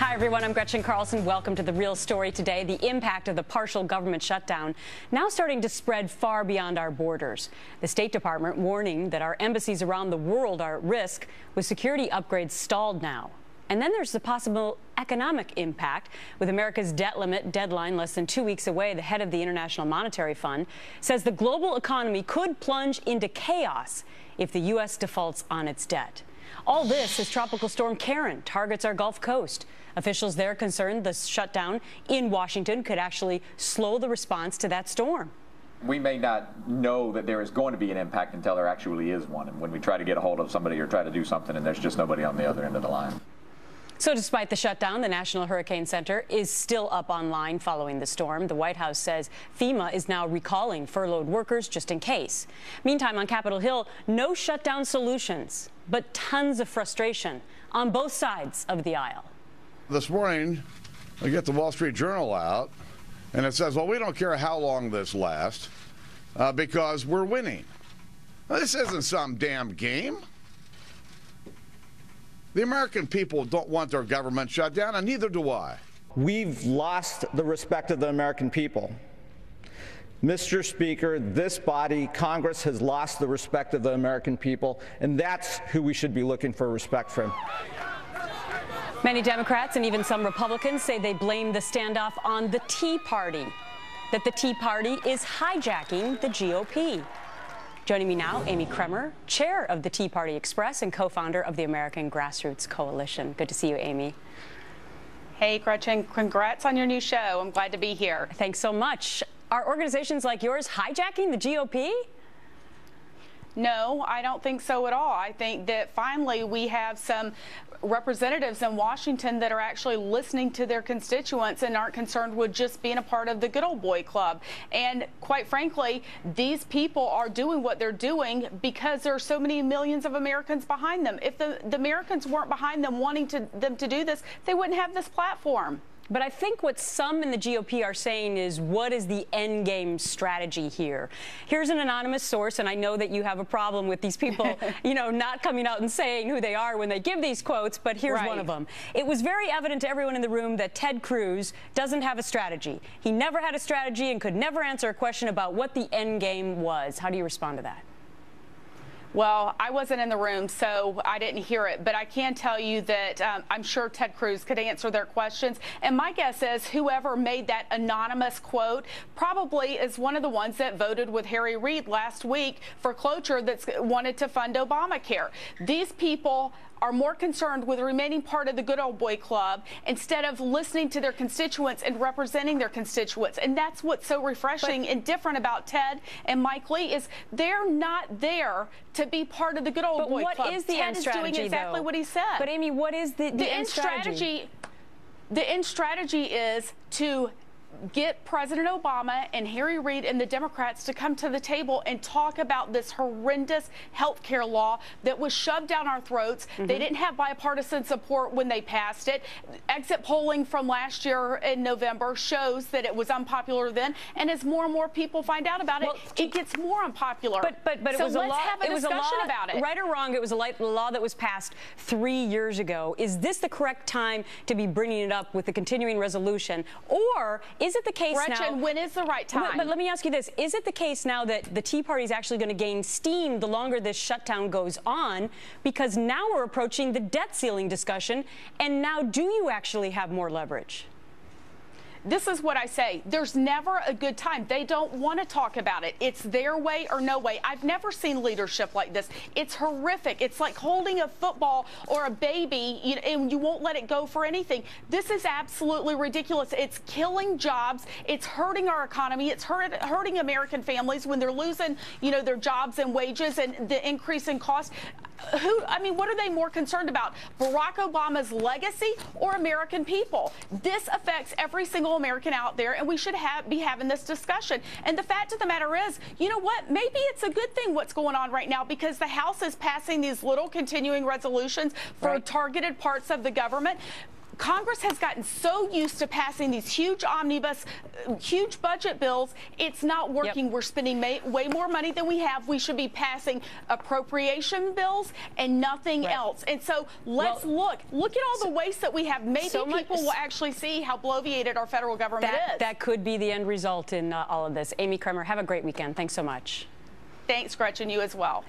Hi, everyone. I'm Gretchen Carlson. Welcome to The Real Story today. The impact of the partial government shutdown now starting to spread far beyond our borders. The State Department warning that our embassies around the world are at risk with security upgrades stalled now. And then there's the possible economic impact. With America's debt limit deadline less than 2 weeks away, the head of the International Monetary Fund says the global economy could plunge into chaos if the U.S. defaults on its debt. All this as Tropical Storm Karen targets our Gulf Coast. Officials there concerned the shutdown in Washington could actually slow the response to that storm. We may not know that there is going to be an impact until there actually is one. And when we try to get a hold of somebody or try to do something and there's just nobody on the other end of the line. So despite the shutdown, the National Hurricane Center is still up online following the storm. The White House says FEMA is now recalling furloughed workers just in case. Meantime, on Capitol Hill, no shutdown solutions, but tons of frustration on both sides of the aisle. This morning, I get the Wall Street Journal out, and it says, well, we don't care how long this lasts because we're winning. Now, this isn't some damn game. The American people don't want their government shut down, and neither do I. We've lost the respect of the American people. Mr. Speaker, this body, Congress, has lost the respect of the American people, and that's who we should be looking for respect from. Many Democrats and even some Republicans say they blame the standoff on the Tea Party, that the Tea Party is hijacking the GOP. Joining me now, Amy Kremer, chair of the Tea Party Express and co-founder of the American Grassroots Coalition. Good to see you, Amy. Hey, Gretchen, congrats on your new show. I'm glad to be here. Thanks so much. Are organizations like yours hijacking the GOP? No, I don't think so at all. I think that finally we have some representatives in Washington that are actually listening to their constituents and aren't concerned with just being a part of the good old boy club. And quite frankly, these people are doing what they're doing because there are so many millions of Americans behind them. If the Americans weren't behind them wanting them to do this, they wouldn't have this platform. But I think what some in the GOP are saying is, what is the end game strategy here? Here's an anonymous source, and I know that you have a problem with these people, not coming out and saying who they are when they give these quotes, but here's one of them. It was very evident to everyone in the room that Ted Cruz doesn't have a strategy. He never had a strategy and could never answer a question about what the end game was. How do you respond to that? Well, I wasn't in the room, so I didn't hear it. But I can tell you that I'm sure Ted Cruz could answer their questions. And my guess is whoever made that anonymous quote probably is one of the ones that voted with Harry Reid last week for cloture that's wanted to fund Obamacare. These people are more concerned with remaining part of the good old boy club instead of listening to their constituents and representing their constituents. And that's what's so refreshing and different about Ted and Mike Lee is they're not there to be part of the good old boy club. But what is the end strategy, Ted is doing exactly what he said. But Amy, what is the end strategy? The end strategy is to get President Obama and Harry Reid and the Democrats to come to the table and talk about this horrendous health care law that was shoved down our throats. They didn't have bipartisan support when they passed it. Exit polling from last year in November shows that it was unpopular then, and as more and more people find out about it, it gets more unpopular. But it so was a let's law, have a discussion about it. Right or wrong, it was a law that was passed 3 years ago. Is this the correct time to be bringing it up with the continuing resolution, or is it the case Gretchen, now? when is the right time? But let me ask you this. Is it the case now that the Tea Party is actually going to gain steam the longer this shutdown goes on? Because now we're approaching the debt ceiling discussion, and now do you actually have more leverage? This is what I say. There's never a good time. They don't want to talk about it. It's their way or no way. I've never seen leadership like this. It's horrific. It's like holding a football or a baby and you won't let it go for anything. This is absolutely ridiculous. It's killing jobs. It's hurting our economy. It's hurting American families when they're losing, their jobs and wages and the increase in cost. What are they more concerned about? Barack Obama's legacy or American people? This affects every single American out there, and we should be having this discussion. And the fact of the matter is, you know what? Maybe it's a good thing what's going on right now because the House is passing these little continuing resolutions for targeted parts of the government. Congress has gotten so used to passing these huge omnibus, huge budget bills. It's not working. Yep. We're spending way more money than we have. We should be passing appropriation bills and nothing else. And so let's look at all the waste that we have. Maybe people will actually see how bloviated our federal government is. That could be the end result in all of this. Amy Kremer, have a great weekend. Thanks so much. Thanks, Gretchen. You as well.